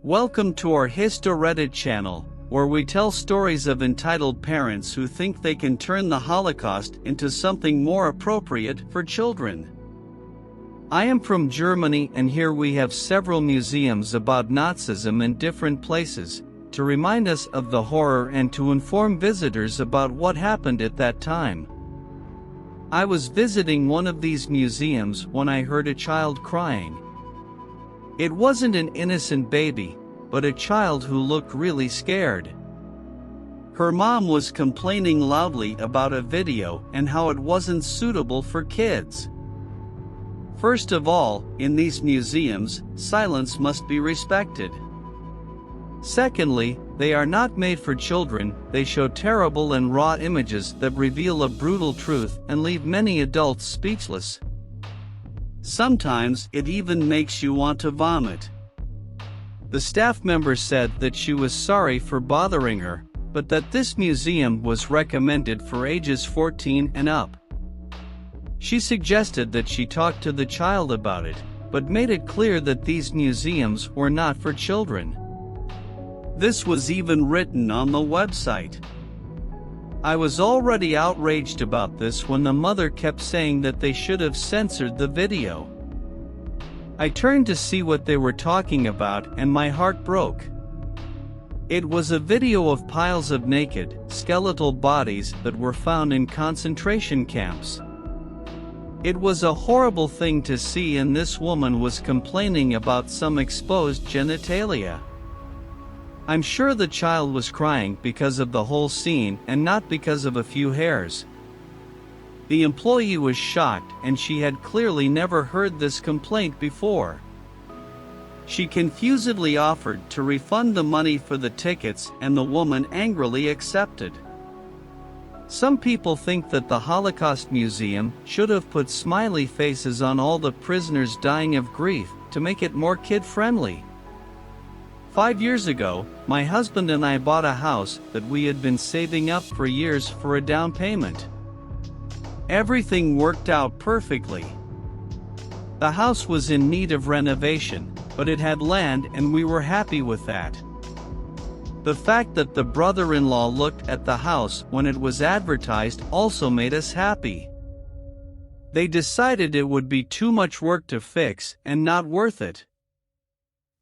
Welcome to our HistoReddit channel, where we tell stories of entitled parents who think they can turn the Holocaust into something more appropriate for children. I am from Germany, and here we have several museums about Nazism in different places, to remind us of the horror and to inform visitors about what happened at that time. I was visiting one of these museums when I heard a child crying. It wasn't an innocent baby, but a child who looked really scared. Her mom was complaining loudly about a video and how it wasn't suitable for kids. First of all, in these museums, silence must be respected. Secondly, they are not made for children. They show terrible and raw images that reveal a brutal truth and leave many adults speechless. Sometimes it even makes you want to vomit. The staff member said that she was sorry for bothering her, but that this museum was recommended for ages 14 and up. She suggested that she talk to the child about it, but made it clear that these museums were not for children. This was even written on the website. I was already outraged about this when the mother kept saying that they should have censored the video. I turned to see what they were talking about, and my heart broke. It was a video of piles of naked, skeletal bodies that were found in concentration camps. It was a horrible thing to see, and this woman was complaining about some exposed genitalia. I'm sure the child was crying because of the whole scene and not because of a few hairs. The employee was shocked, and she had clearly never heard this complaint before. She confusedly offered to refund the money for the tickets, and the woman angrily accepted. Some people think that the Holocaust Museum should have put smiley faces on all the prisoners dying of grief to make it more kid-friendly. 5 years ago, my husband and I bought a house that we had been saving up for years for a down payment. Everything worked out perfectly. The house was in need of renovation, but it had land, and we were happy with that. The fact that the brother-in-law looked at the house when it was advertised also made us happy. They decided it would be too much work to fix and not worth it.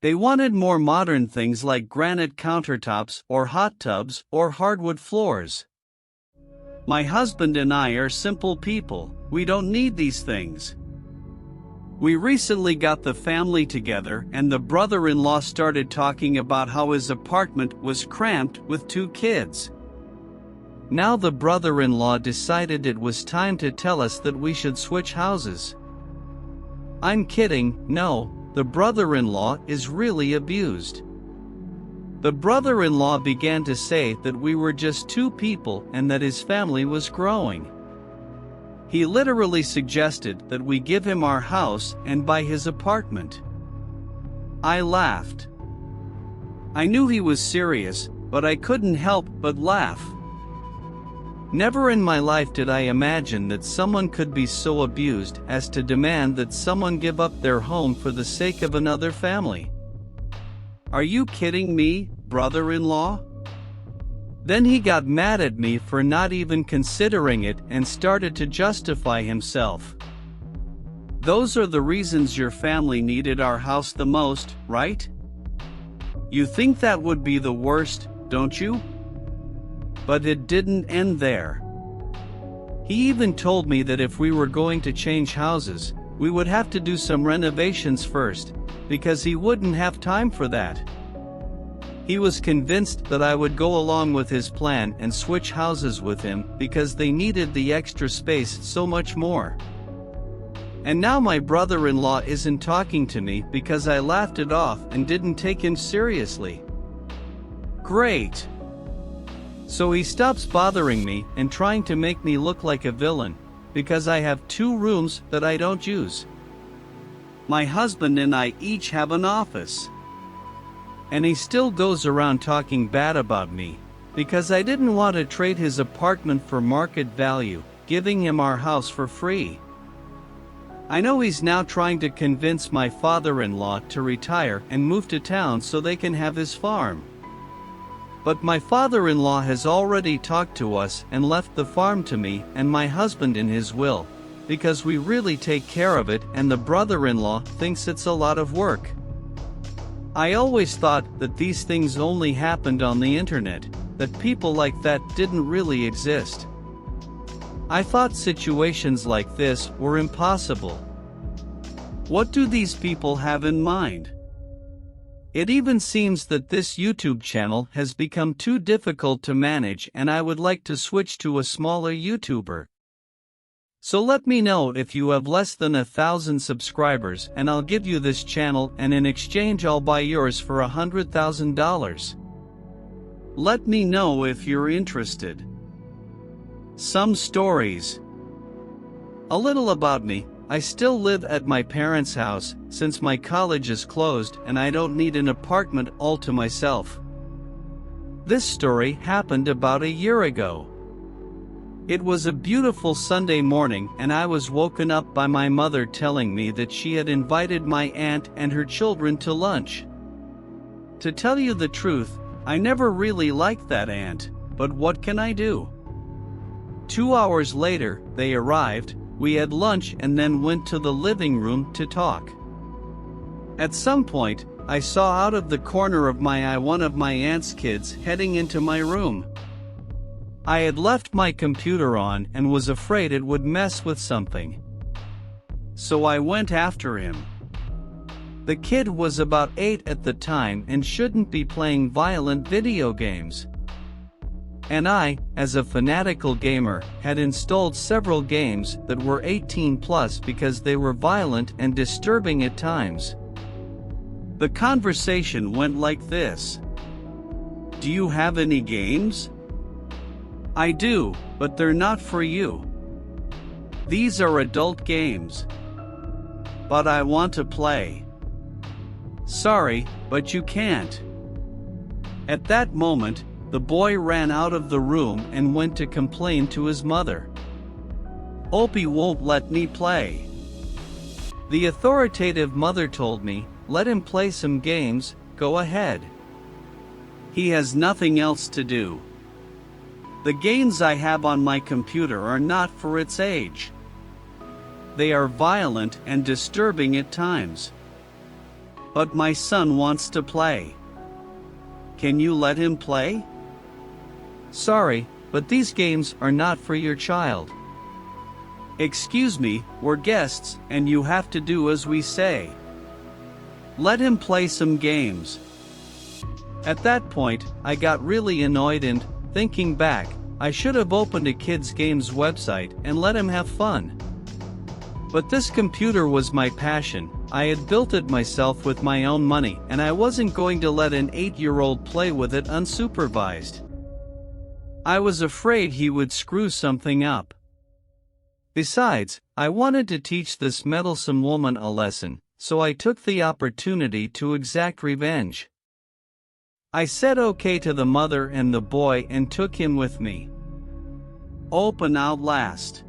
They wanted more modern things like granite countertops or hot tubs or hardwood floors. My husband and I are simple people. We don't need these things. We recently got the family together, and the brother-in-law started talking about how his apartment was cramped with 2 kids. Now the brother-in-law decided it was time to tell us that we should switch houses. I'm kidding, no. The brother-in-law is really abused. The brother-in-law began to say that we were just 2 people and that his family was growing. He literally suggested that we give him our house and buy his apartment. I laughed. I knew he was serious, but I couldn't help but laugh. Never in my life did I imagine that someone could be so abused as to demand that someone give up their home for the sake of another family. Are you kidding me, brother-in-law? Then he got mad at me for not even considering it and started to justify himself. Those are the reasons your family needed our house the most, right? You think that would be the worst, don't you? But it didn't end there. He even told me that if we were going to change houses, we would have to do some renovations first, because he wouldn't have time for that. He was convinced that I would go along with his plan and switch houses with him because they needed the extra space so much more. And now my brother-in-law isn't talking to me because I laughed it off and didn't take him seriously. Great! So he stops bothering me and trying to make me look like a villain, because I have 2 rooms that I don't use. My husband and I each have an office. And he still goes around talking bad about me, because I didn't want to trade his apartment for market value, giving him our house for free. I know he's now trying to convince my father-in-law to retire and move to town so they can have his farm. But my father-in-law has already talked to us and left the farm to me and my husband in his will, because we really take care of it, and the brother-in-law thinks it's a lot of work. I always thought that these things only happened on the internet, that people like that didn't really exist. I thought situations like this were impossible. What do these people have in mind? It even seems that this YouTube channel has become too difficult to manage, and I would like to switch to a smaller YouTuber. So let me know if you have less than 1,000 subscribers and I'll give you this channel, and in exchange I'll buy yours for $100,000. Let me know if you're interested. Some stories. A little about me. I still live at my parents' house since my college is closed and I don't need an apartment all to myself. This story happened about a year ago. It was a beautiful Sunday morning and I was woken up by my mother telling me that she had invited my aunt and her children to lunch. To tell you the truth, I never really liked that aunt, but what can I do? 2 hours later, they arrived. We had lunch and then went to the living room to talk. At some point, I saw out of the corner of my eye one of my aunt's kids heading into my room. I had left my computer on and was afraid it would mess with something. So I went after him. The kid was about 8 at the time and shouldn't be playing violent video games. And I, as a fanatical gamer, had installed several games that were 18 plus because they were violent and disturbing at times. The conversation went like this. "Do you have any games?" "I do, but they're not for you. These are adult games. But I want to play." "Sorry, but you can't." At that moment, the boy ran out of the room and went to complain to his mother. "Opie won't let me play." The authoritative mother told me, "Let him play some games, go ahead. He has nothing else to do. The games I have on my computer are not for its age. They are violent and disturbing at times. But my son wants to play. Can you let him play?" "Sorry, but these games are not for your child." "Excuse me, we're guests, and you have to do as we say. Let him play some games." At that point, I got really annoyed and, thinking back, I should have opened a kids' games website and let him have fun. But this computer was my passion. I had built it myself with my own money, and I wasn't going to let an 8-year-old play with it unsupervised. I was afraid he would screw something up. Besides, I wanted to teach this meddlesome woman a lesson, so I took the opportunity to exact revenge. I said okay to the mother and the boy and took him with me. Open Outlast.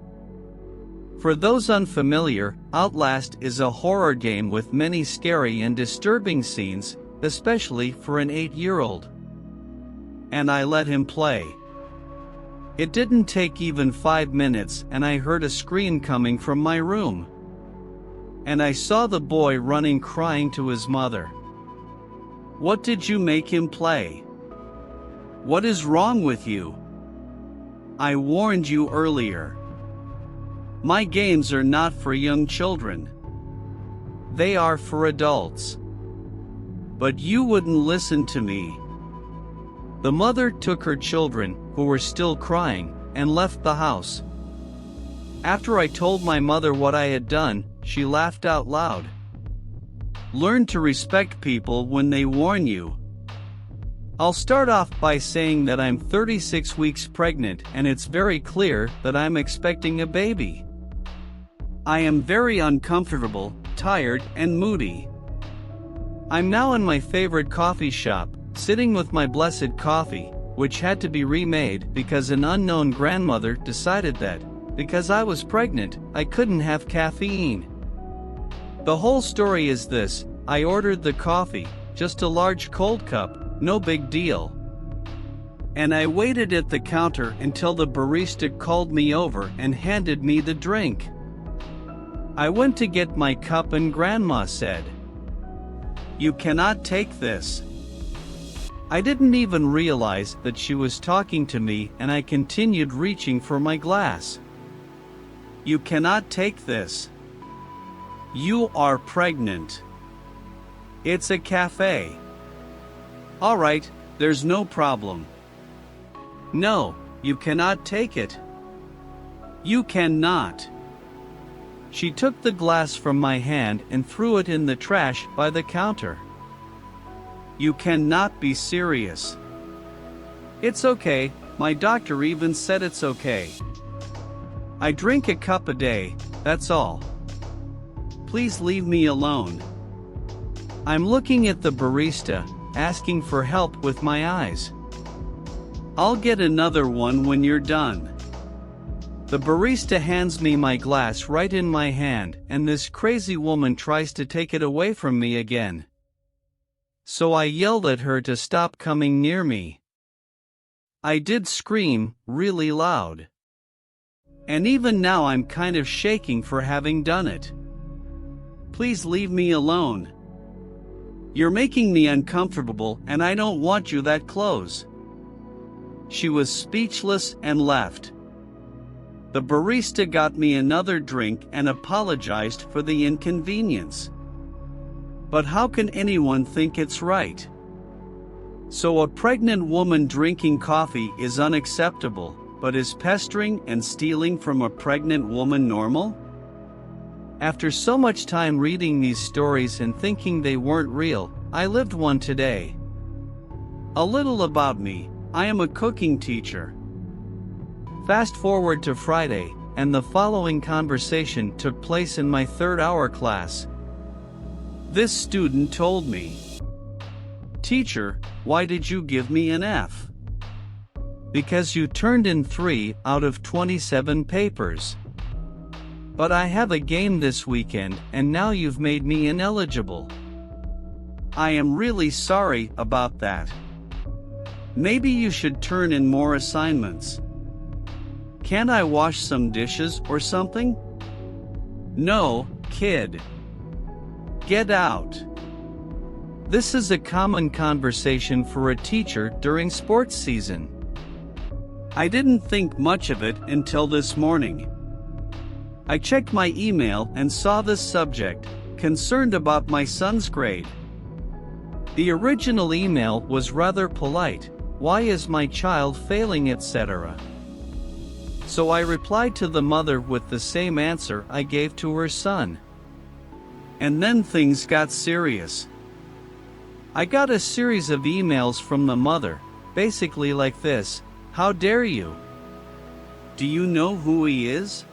For those unfamiliar, Outlast is a horror game with many scary and disturbing scenes, especially for an 8-year-old. And I let him play. It didn't take even 5 minutes and I heard a scream coming from my room. And I saw the boy running crying to his mother. "What did you make him play? What is wrong with you? I warned you earlier. My games are not for young children. They are for adults. But you wouldn't listen to me." The mother took her children, who were still crying, and left the house. After I told my mother what I had done, she laughed out loud. Learn to respect people when they warn you. I'll start off by saying that I'm 36 weeks pregnant and it's very clear that I'm expecting a baby. I am very uncomfortable, tired, and moody. I'm now in my favorite coffee shop, sitting with my blessed coffee, which had to be remade because an unknown grandmother decided that, because I was pregnant, I couldn't have caffeine. The whole story is this: I ordered the coffee, just a large cold cup, no big deal. And I waited at the counter until the barista called me over and handed me the drink. I went to get my cup and Grandma said, "You cannot take this." I didn't even realize that she was talking to me, and I continued reaching for my glass. "You cannot take this. You are pregnant. It's a cafe." "All right, there's no problem." "No, you cannot take it. You cannot." She took the glass from my hand and threw it in the trash by the counter. "You cannot be serious." "It's okay, my doctor even said it's okay. I drink a cup a day, that's all. Please leave me alone." I'm looking at the barista, asking for help with my eyes. "I'll get another one when you're done." The barista hands me my glass right in my hand, and this crazy woman tries to take it away from me again. So I yelled at her to stop coming near me. I did scream, really loud. And even now I'm kind of shaking for having done it. "Please leave me alone. You're making me uncomfortable and I don't want you that close." She was speechless and left. The barista got me another drink and apologized for the inconvenience. But how can anyone think it's right? So a pregnant woman drinking coffee is unacceptable, but is pestering and stealing from a pregnant woman normal? After so much time reading these stories and thinking they weren't real, I lived one today. A little about me: I am a cooking teacher. Fast forward to Friday, and the following conversation took place in my third-hour class. This student told me, "Teacher, why did you give me an F?" "Because you turned in 3 out of 27 papers. But I have a game this weekend and now you've made me ineligible. I am really sorry about that. Maybe you should turn in more assignments. Can't I wash some dishes or something?" "No, kid. Get out." This is a common conversation for a teacher during sports season. I didn't think much of it until this morning. I checked my email and saw this subject: concerned about my son's grade. The original email was rather polite: "Why is my child failing, etc." So I replied to the mother with the same answer I gave to her son. And then things got serious. I got a series of emails from the mother, basically like this: "How dare you? Do you know who he is?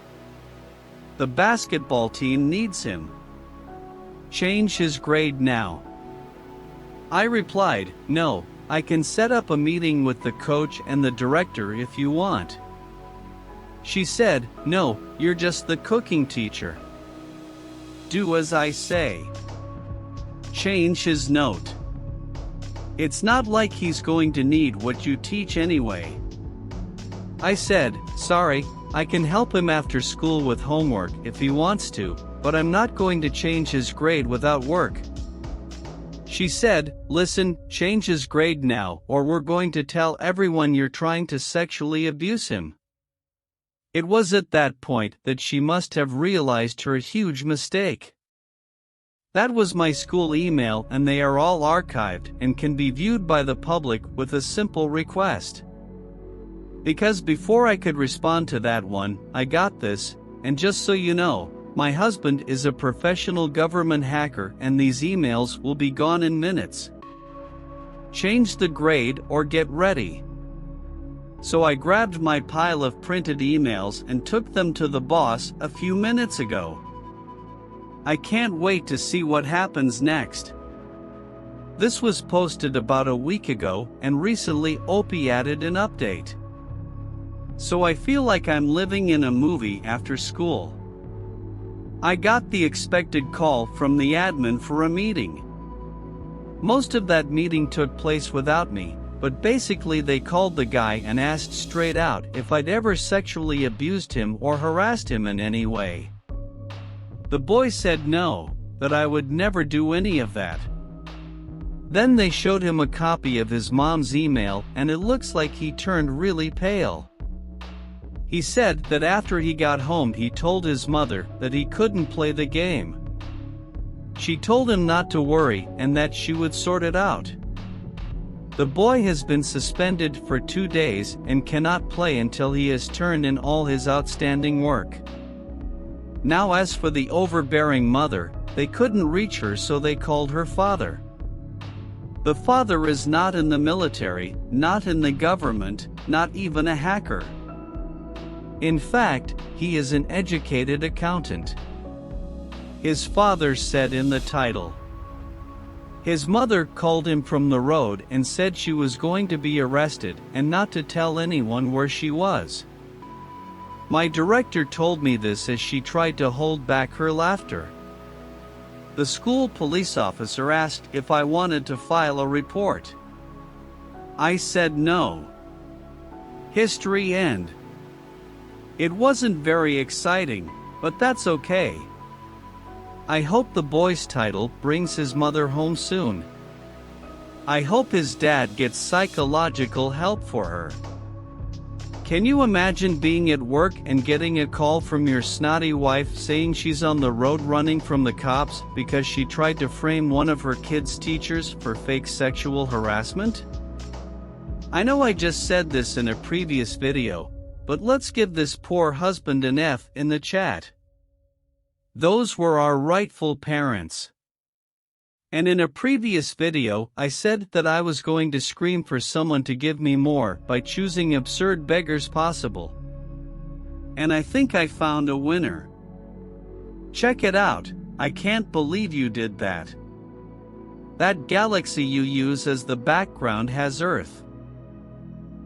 The basketball team needs him. Change his grade now." I replied, "No, I can set up a meeting with the coach and the director if you want." She said, "No, you're just the cooking teacher. Do as I say. Change his note. It's not like he's going to need what you teach anyway." I said, "Sorry, I can help him after school with homework if he wants to, but I'm not going to change his grade without work." She said, "Listen, change his grade now or we're going to tell everyone you're trying to sexually abuse him." It was at that point that she must have realized her huge mistake. That was my school email, and they are all archived and can be viewed by the public with a simple request. Because before I could respond to that one, I got this, and just so you know, my husband is a professional government hacker and these emails will be gone in minutes. Change the grade or get ready. So I grabbed my pile of printed emails and took them to the boss a few minutes ago. I can't wait to see what happens next. This was posted about a week ago, and recently Opie added an update. So I feel like I'm living in a movie after school. I got the expected call from the admin for a meeting. Most of that meeting took place without me, but basically they called the guy and asked straight out if I'd ever sexually abused him or harassed him in any way. The boy said no, that I would never do any of that. Then they showed him a copy of his mom's email and it looks like he turned really pale. He said that after he got home he told his mother that he couldn't play the game. She told him not to worry and that she would sort it out. The boy has been suspended for 2 days and cannot play until he has turned in all his outstanding work. Now as for the overbearing mother, they couldn't reach her so they called her father. The father is not in the military, not in the government, not even a hacker. In fact, he is an educated accountant. His father said in the title. His mother called him from the road and said she was going to be arrested and not to tell anyone where she was. My director told me this as she tried to hold back her laughter. The school police officer asked if I wanted to file a report. I said no. History end. It wasn't very exciting, but that's okay. I hope the boy's title brings his mother home soon. I hope his dad gets psychological help for her. Can you imagine being at work and getting a call from your snotty wife saying she's on the road running from the cops because she tried to frame one of her kids' teachers for fake sexual harassment? I know I just said this in a previous video, but let's give this poor husband an F in the chat. Those were our rightful parents. And in a previous video, I said that I was going to scream for someone to give me more by choosing absurd beggars possible. And I think I found a winner. Check it out, I can't believe you did that. That galaxy you use as the background has Earth.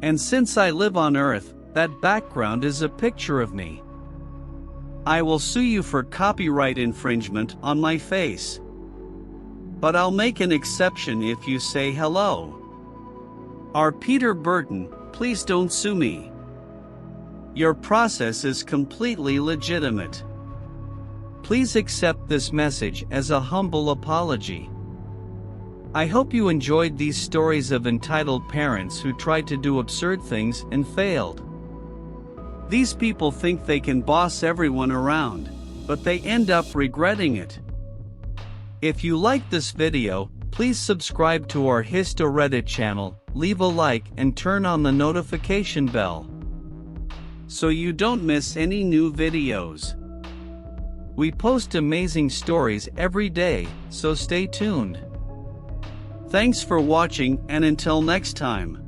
And since I live on Earth, that background is a picture of me. I will sue you for copyright infringement on my face. But I'll make an exception if you say hello. R. Peter Burton, please don't sue me. Your process is completely legitimate. Please accept this message as a humble apology. I hope you enjoyed these stories of entitled parents who tried to do absurd things and failed. These people think they can boss everyone around, but they end up regretting it. If you like this video, please subscribe to our HistoReddit channel, leave a like and turn on the notification bell so you don't miss any new videos. We post amazing stories every day, so stay tuned. Thanks for watching and until next time.